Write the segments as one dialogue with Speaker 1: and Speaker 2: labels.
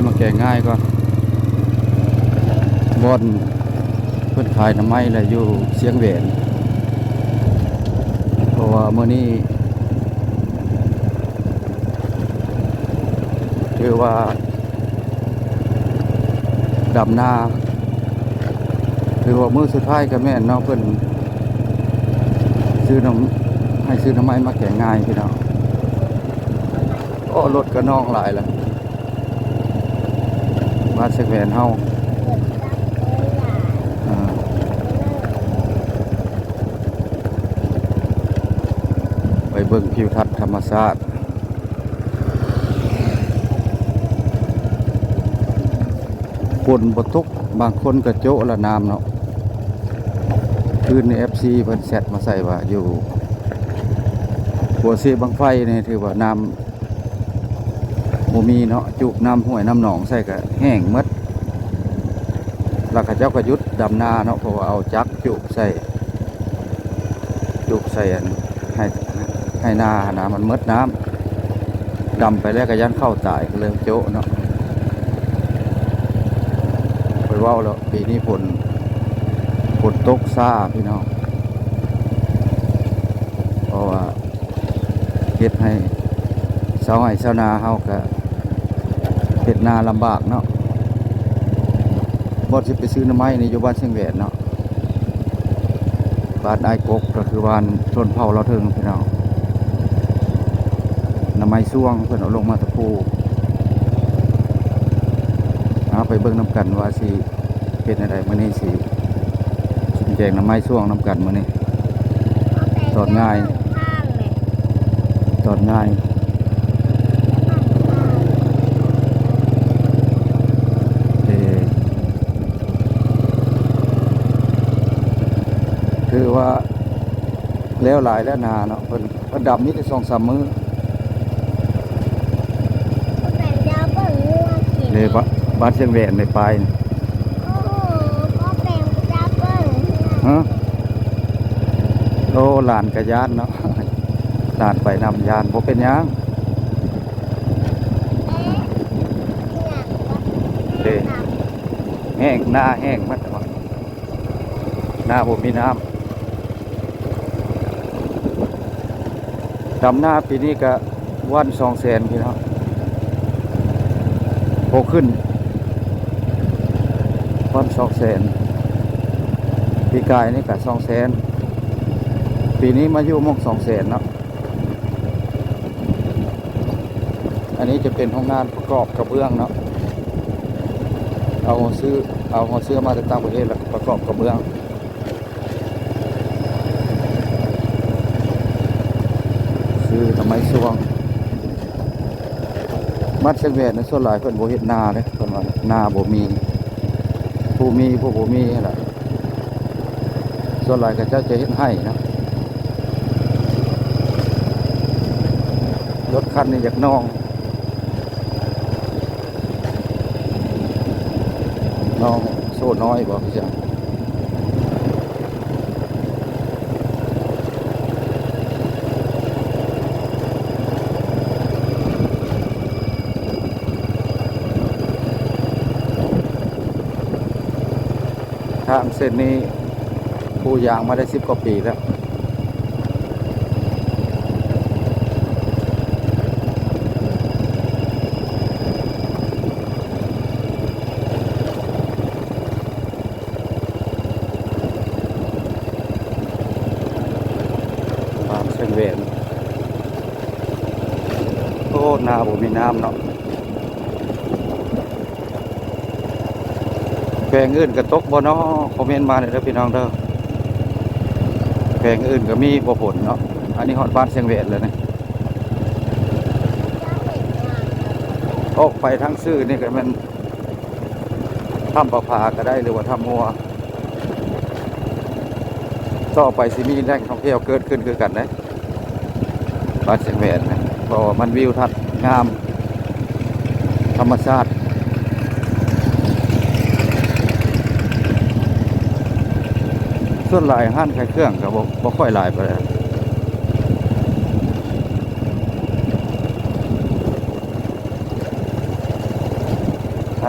Speaker 1: มาแกงง่ายก่อนบอนเพื่อนขายน้ำไม้เลยอยู่เสียงแหวนเพราะว่าเมื่อนี้ถือว่าดำนาถือว่ามือสุดท้ายกับแม่นเนาะเพื่อนซื้อน้ำให้ซื้อน้ำไม้มาแกงง่ายพี่น้องโอ้รถกระนองหลายแล้วมาเสียงแหวนเฮาไปเบิ่งทิวทัศน์ธรรมชาติฝนบ่ตกบางคนก็โจะละน้ำเนาะคืนใน FC เพิ่นแซดมาใส่ว่าอยู่หัวเสียบังไฟนี่ถือว่าน้ำบ่มีเนาะจุน้ำห้วยน้ำหนองใส่ก็แห้งหมดแล้วก็เจ้าก็หยุดดำนาเนาะเพราะว่าเอาจักจุใส่อันให้นาน้ำมันหมดน้ำดำไปแล้วก็ยันเข้าตายก็เลยโจะเนาะไปว่าแล้วปีนี้ฝนตกซ่าพี่น้องเพราะว่าเฮ็ดให้ชาวไร่ชาวนาเฮาก็เฮ็ดนาลำบากเนาะบ่สิไปซื้อน้ำไม้นี่อยู่บ้านเชียงแหวนเนาะบ้านไอ้กกก็คือบ้านชนเผ่าเราเทิงพี่น้องน้ำไม้ซ่วงเพิ่นเอาลงมาตะปูเอาไปเบิ่งน้ำกันว่าสิเป็นอะไรมื้อนี้สิแจงน้ำไม้ซ่วงน้ำกันมื้อนี้ตอนง่ายคือว่าแล้วหลายแล้วนาเนาะเพิ่นดำนี่จะ2-3 มื้อเลยบ้านเชียงแหวนในปลายนี่ฮะโอ้หลานกระยานเนาะหลานไปนำยานบ่เป็นหยังเด้แห้งหน้าแห้งมัดบ่หน้าบ่มีน้ำดำหน้าปีนี้ก็วัน200,000พี่น้องโผขึ้นวัน200,000ปีกายนี่ก็200,000ปีนี้มาอยู่มก200,000เนาะอันนี้จะเป็นห้องงานประกอบกระเบื้องเนาะเอาเสื้อมาจากต่างประเทศแล้วประกอบกระเบื้องซื้อทำไมซ่วงมัดเชียงแหวนในส่วนหลายเพิ่นบ่เฮ็ดนาเลยเพิ่นว่านาบ่มีผู้บ่มีนั่นแหละส่วนหลายก็เจ้าจะเฮ็ดให้นะรถคันนี้อยากน้องโซ่น้อยบ่พี่จ้ะทางเส้นนี้ผู้ยางมาได้10 กว่าปีแล้วเส้นเวียนโอ้นาบ่มีน้ำเนาะแปลงอื่นก็ตกบ่เนาะคอมเมนต์มาเลยเด้อพี่น้องเด้อแปลงอื่นก็มีบ่ผลเนาะอันนี้ฮอดบ้านเชียงแหวนเลยนะออกไปทั้งซื่อนี่ก็มันทำประภาก็ได้หรือว่าทำหัวต่อไปสิมีแหล่งท่องเที่ยวเกิดขึ้นคือกันนะบ้านเชียงแหวนนะเพราะว่ามันวิวทัศน์งามธรรมชาติส่วนหลายห้านขายเครื่องก็บ่ค่อยหลายไปเลย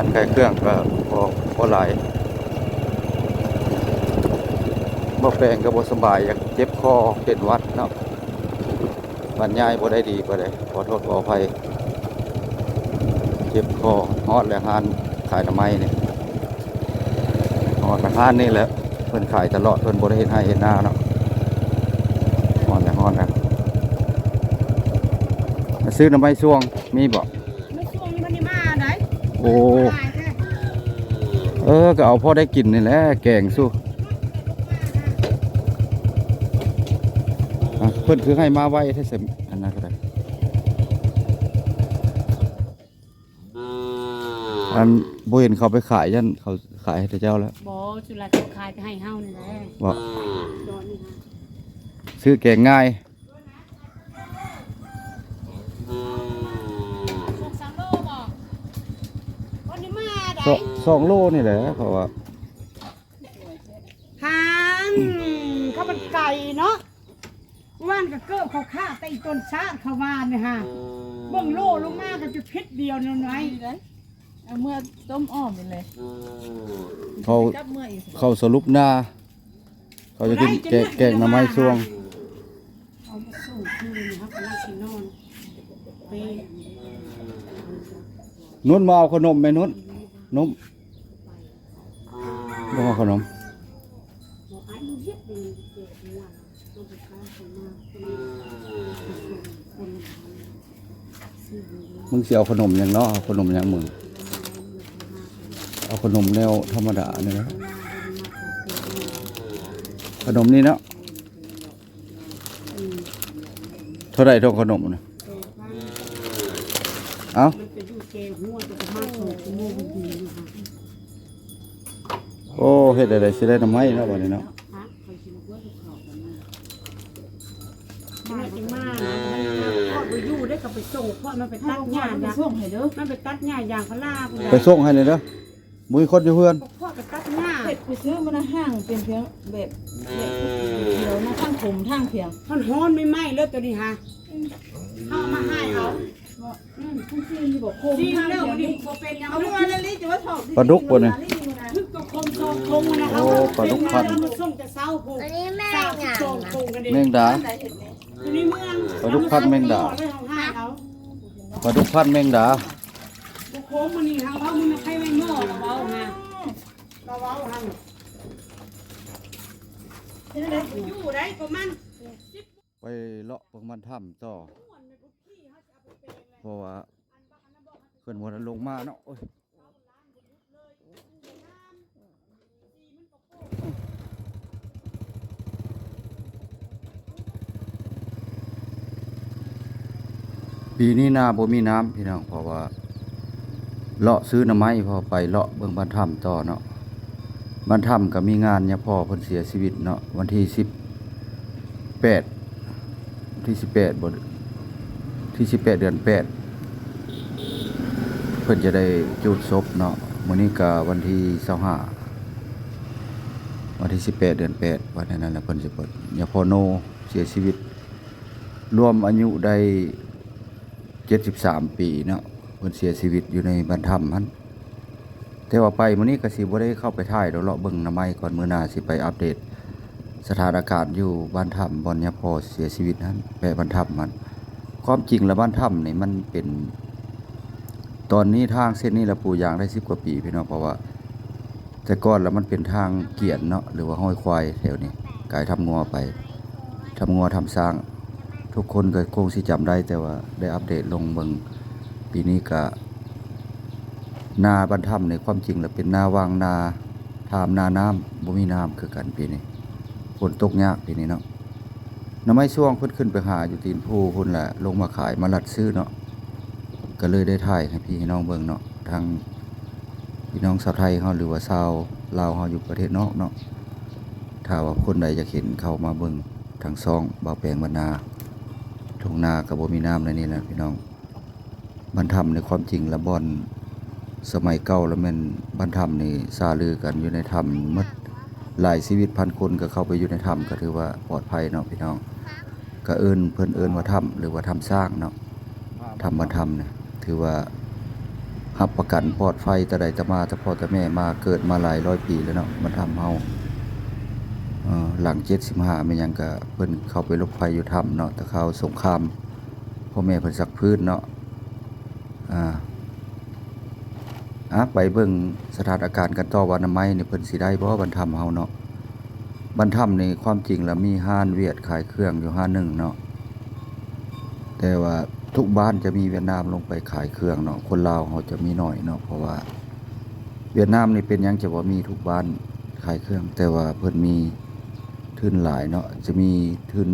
Speaker 1: านไก่เครื่องก็บ่หลายบ่แปลงก็บ่สบายอยากเจ็บคอเป็นหวัดเนาะบรรยายบ่ได้ดีบ่ได้ขอโทษขออภัยเจ็บคอฮอดแล้วหานขายหน่อไม้นี่ฮอดหานนี่แหละเพิ่นขายตลอดเพิ่นบ่ได้เฮ็ดให้เฮ็ดนาเนาะฮอดแล้วมาซื้อหน่อไม้ช่วงมีบ่
Speaker 2: ไม่ช่วงนี้มันนี่มาไหน
Speaker 1: โอ้ก็เอาพอได้กินนี่แหละแกงสู้เพิ่นคือให้มาไว้ถ้าเสร็จอันนั้นก็ได้อันบ่เห็นเขาไปขายยันเขาขายให้เจ้าแล้ว
Speaker 2: บ่จุฬาจะขายจะให้เฮานี่แหละ
Speaker 1: ว่า
Speaker 2: โดนนี่ฮะ
Speaker 1: ซื้อแกงง่าย
Speaker 2: 2-3 โลบ่วันนี้มาได้
Speaker 1: 2 โลนี่แหละเพราะว่า
Speaker 2: หันข้าวมันไก่เนาะว่านก็เกิบเขาฆ่าแต่อีต้นชาติเขาวานเนี่ยฮะเบิ่งโลลงมาก็จะพิษเดียวนั่นไว้
Speaker 3: เอาเมื่อต้มอ้อมไปเลย
Speaker 1: เขา
Speaker 3: จับเมื่ออีก
Speaker 1: เขาสรุปหน้าเขาจะกินแกงหน่อไม้ช่วง
Speaker 2: เอามาสู้คืนนะครับกำลังสินอนไป
Speaker 1: นุ่นมาเอาขนมไหมนุ่นนุ่มบ่เอาขนม
Speaker 2: บอกไอ้มึงเย็ดเลยเจ็บหัวต้องไปค้าคนมาคนซื้อ
Speaker 1: มึงสิเอาขนมหยังเนาะเอาขนมหยังมึงเอาขนมแนวธรรมดาเนี่ยนะขนมนี่เนาะเท่าไหร่ทองขนมนะเอ้า
Speaker 2: มันจะดูเกหัวจะมาโผล่โม่ดีอยู่ค่ะ
Speaker 1: โอ้เฮ็ดอะไรสิได้หน่อไม้เนาะบัดนี้เนาะ
Speaker 2: ฮะคอยกินกล้วยกับเขากันมาจังมาพ่อไปอยู่ได้กับไปส่งพ่อมันไปตัดหญ้า
Speaker 3: ไป
Speaker 2: อย่าง
Speaker 3: ส่งให้เด้อ
Speaker 2: มันไปตัดหญ้าอย่างพลา
Speaker 1: ไปส่งให้เลยเด้อมุ้ยคนอยู่เพื่อน
Speaker 2: พ่อไปตัดหญ้า
Speaker 3: เป็ดไปซื้อมาในห้างเป็นเพียงแบบเดี๋ยวนะทางผมทางเพียง
Speaker 2: มันฮ้อนไม่ไหม้เลยตัวนี้ฮะเอามาให้เอา
Speaker 3: ทั้งที่บอกโคม
Speaker 2: ซี
Speaker 3: ทาง
Speaker 2: เร็ว
Speaker 3: เพียง
Speaker 2: นี่
Speaker 3: นี่
Speaker 2: พอเป็นยัง
Speaker 3: เอา
Speaker 2: ไม่
Speaker 3: เมื่อนั้นนี่จะว่าถอด
Speaker 1: ปลาดุกบ่เนี่ย
Speaker 2: ทึกกับคมโซคงนะครั
Speaker 1: โอ้ปลาดุกพัน
Speaker 2: มันส่งแต่เช้าผูก
Speaker 4: อันนี้แม่
Speaker 2: เช้า
Speaker 4: หยา
Speaker 2: ส่งคงกันเด็
Speaker 1: แมงดา
Speaker 2: อยู่ในเมือง
Speaker 1: ปลาดุกพันแมงดา
Speaker 2: เลยของห้าเขา
Speaker 1: ปลาดุกพันแมงดา
Speaker 2: โค้งมันนี่ทางเขามันใครไม่โง่เราเอาฮะเราเอาฮะอยู่ได้ประมาณ
Speaker 1: ไปเลาะเบิ่งมันถ้ำต่อเพราะว่าเพิ่นบ่ทันลงมาเนาะโอ้ยปีนี้นาบ่มีน้ำพี่น้องเพราะว่าเลาะซื้อหน่อไม้พอไปเลาะเบิ่งบ้านถ้ำต่อเนาะบ้านถ้ำก็มีงานเนี่ยพ่อเพิ่นเสียชีวิตเนาะวันที่18วันที่18บ่ที่18 เดือน 8 เพิ่นจะได้จุดศพเนาะมื้อนี้ก็วันที่25วันที่18 เดือน 8วันนั้นแหละเพิ่นสิเปิดเนี่ยพ่อโนเสียชีวิตรวมอายุได้73 ปีเนาะเพิ่นเสียชีวิตอยู่ในบ้านถ้ำหั่นแต่ว่าไปมื้อนี้ก็สิบ่ได้เข้าไปถ่ายดอกเลาะเบิ่งหน้าไม้ก่อนมื้อหน้าสิไปอัปเดตสถานการณ์อยู่บ้านถ้ำบ่อนยาพอเสียชีวิตนั้นแปบ้านถ้ำมันความจริงแล้วบ้านถ้ำนี่มันเป็นตอนนี้ทางเส้นนี้ละปูยางได้10 กว่าปีพี่น้องเพราะว่าแต่ก่อนแล้วมันเป็นทางเกียนเนาะหรือว่าห้อยควายแถวนี้กายทำงัวไปทำงัวทำสร้างทุกคนก็คงสิจำได้แต่ว่าได้อัปเดตลงเบิ่งปีนี้ก็นาบ้านถ้ำในความจริงแล้วเป็นนาวังนาทามนาน้ำบ่มีน้ำคือกันปีนี้ฝนตกยากปีนี้เนาะน้ำไม้ช่วงเพิ่นขึ้นไปหาอยู่ตีนภูพุ่นแหละลงมาขายมาลัดซื้อเนาะก็เลยได้ถ่ายให้พี่น้องเบิ่งเนาะทางพี่น้องชาวไทยเฮาหรือว่าชาวลาวเฮาอยู่ประเทศนอกเนาะถ้าว่าคนใดอยากเห็นเข้ามาเบิ่งทางซ่องบ่าวแปลงบรรณาทุ่งนาก็บ่มีน้ำในนี่แหละพี่น้องบ้านถ้ำในความจริงแล้วบ่อนสมัยเก่าแล้วแม่นบ้านถ้ำนี่ซาลือกันอยู่ในถ้ำหมดหลายชีวิตพันคนก็เข้าไปอยู่ในถ้ำก็ถือว่าปลอดภัยเนาะพี่น้องก็เพิ่นเอิ้นว่าถ้ำหรือว่าถ้ำสร้างเนาะถ้ำบ้านถ้ำเนี่ยถือว่า รับประกันปลอดภัยแต่ใดแต่มาแต่พ่อแต่แม่มาเกิดมาหลายร้อยปีแล้วเนาะมันทำเฮาหลัง75มันยังก็เพิ่นเข้าไปรบภัยอยู่ถ้ำเนาะแต่เขาสงครามพ่อแม่เพิ่นซักพื้นเนาะไปเบิ่งสถานการณ์กันต่อว่าอนามัยนี่เพิ่นสิได้บ่บรรทำเฮาเนาะบรรทำนี่ความจริงแล้วมีห้านเวียดขายเครื่องอยู่ห้านหนึ่งเนาะแต่ว่าทุกบ้านจะมีเวียดนามลงไปขายเครื่องเนาะคนลาวเขาจะมีน้อยเนาะเพราะว่าเวียดนามนี่เป็นหยังจะว่ามีทุกบ้านขายเครื่องแต่ว่าเพิ่นมีทุนหลายเนาะจะมีทุน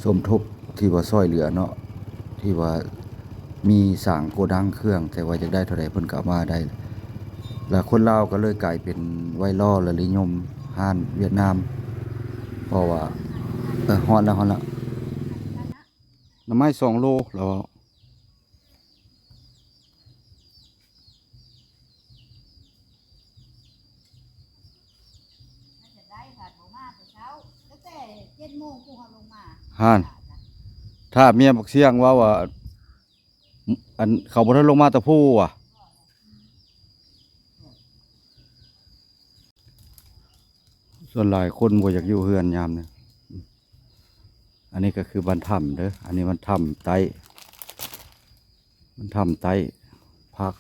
Speaker 1: สมทบที่ว่าช่วยเหลือเนาะที่ว่ามีสร้างโกดังเครื่องแต่ว่าอยากได้เท่าใดเพิ่นก็เอามาได้แล้วคนลาวก็เลยกลายเป็นไวรัลและนิยมห้านเวียดนามเพราะว่าฮอดแล้วหน่อไม้2 โลแล้วห่านถ้าเมียบอกเสียงว่าอันเขาบ่ทันลงมาตะพูว่ะส่วนหลายคนบ่อยากอยู่เฮือนยามนี้อันนี้ก็คือบ้านถ้ำเด้ออันนี้มันถ้ำไต้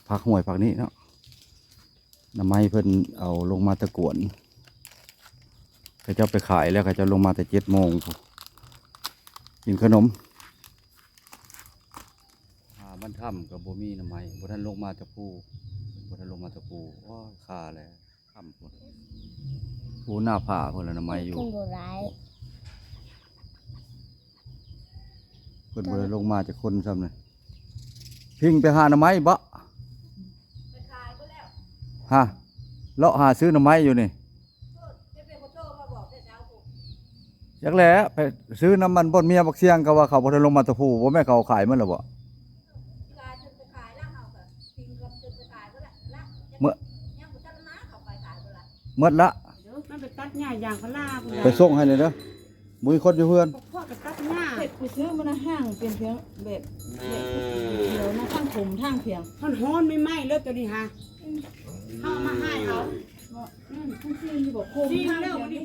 Speaker 1: พักห้วยพักนี้เนาะน้ำไม้เพิ่นเอาลงมาตะกวนเขาจะไปขายแล้วเขาจะลงมาแต่7 โมงกินขนมบ้านถ้ำกับบ่มีน้ำไม้บ่ทันลงมาตะปูว้าค่าแล้วถ้ำพุ่นปูหน้าผาพุ่นละน้ำไม้อยู่เพิ่นบ่ได้ลงมาจากคนซ้ำเลยพิงไปหาหน่อไม้บ่ไปขายพุ่นแล้วฮะเลาะหาซื้อหน่อไม้อยู่นี่จักแหละไปซื้อน้ำมันบ่นเมียบักเสียงก็ว่าเขาบ่ได้ลงมาตะพูบ่แม่เขาขายมันแล้วบ่เมื่อละ
Speaker 2: มันไปตัดหญ้าอย่างพลาพุ่น
Speaker 1: ไปส่งให้เลยเด้อมุ้ยคนอยู่เพื่อน
Speaker 2: พ่อก็ตัดหญ้า
Speaker 3: เป็ดไปซื้อมันห้างเป็นเพียงแบบเดียวนะข้างผมทางเพียง
Speaker 2: มันฮ้อนไม่ไหม้เลยตัวนี้ฮะเอามาให้เอา
Speaker 3: ทั้งซีอยู่บอกโคม
Speaker 2: จริง
Speaker 3: ทาง
Speaker 2: แล้ว
Speaker 3: เพียง
Speaker 2: นี่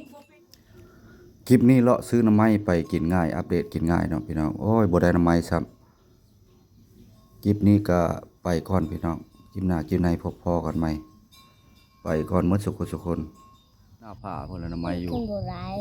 Speaker 1: คลิปนี้เลาะซื้อน้ำไม้ไปกินง่ายอัปเดตกินง่ายเนาะพี่น้องโอ้ยบ่ได้น้ำไม้ซ้ำคลิปนี้ก็ไปก่อนพี่น้องคลิปหน้าคลิปในพบพอกันใหม่ไปก่อนหมดสุขคนหน้าผาเพิ่นละน้ำไม้อยู่
Speaker 4: Không có lái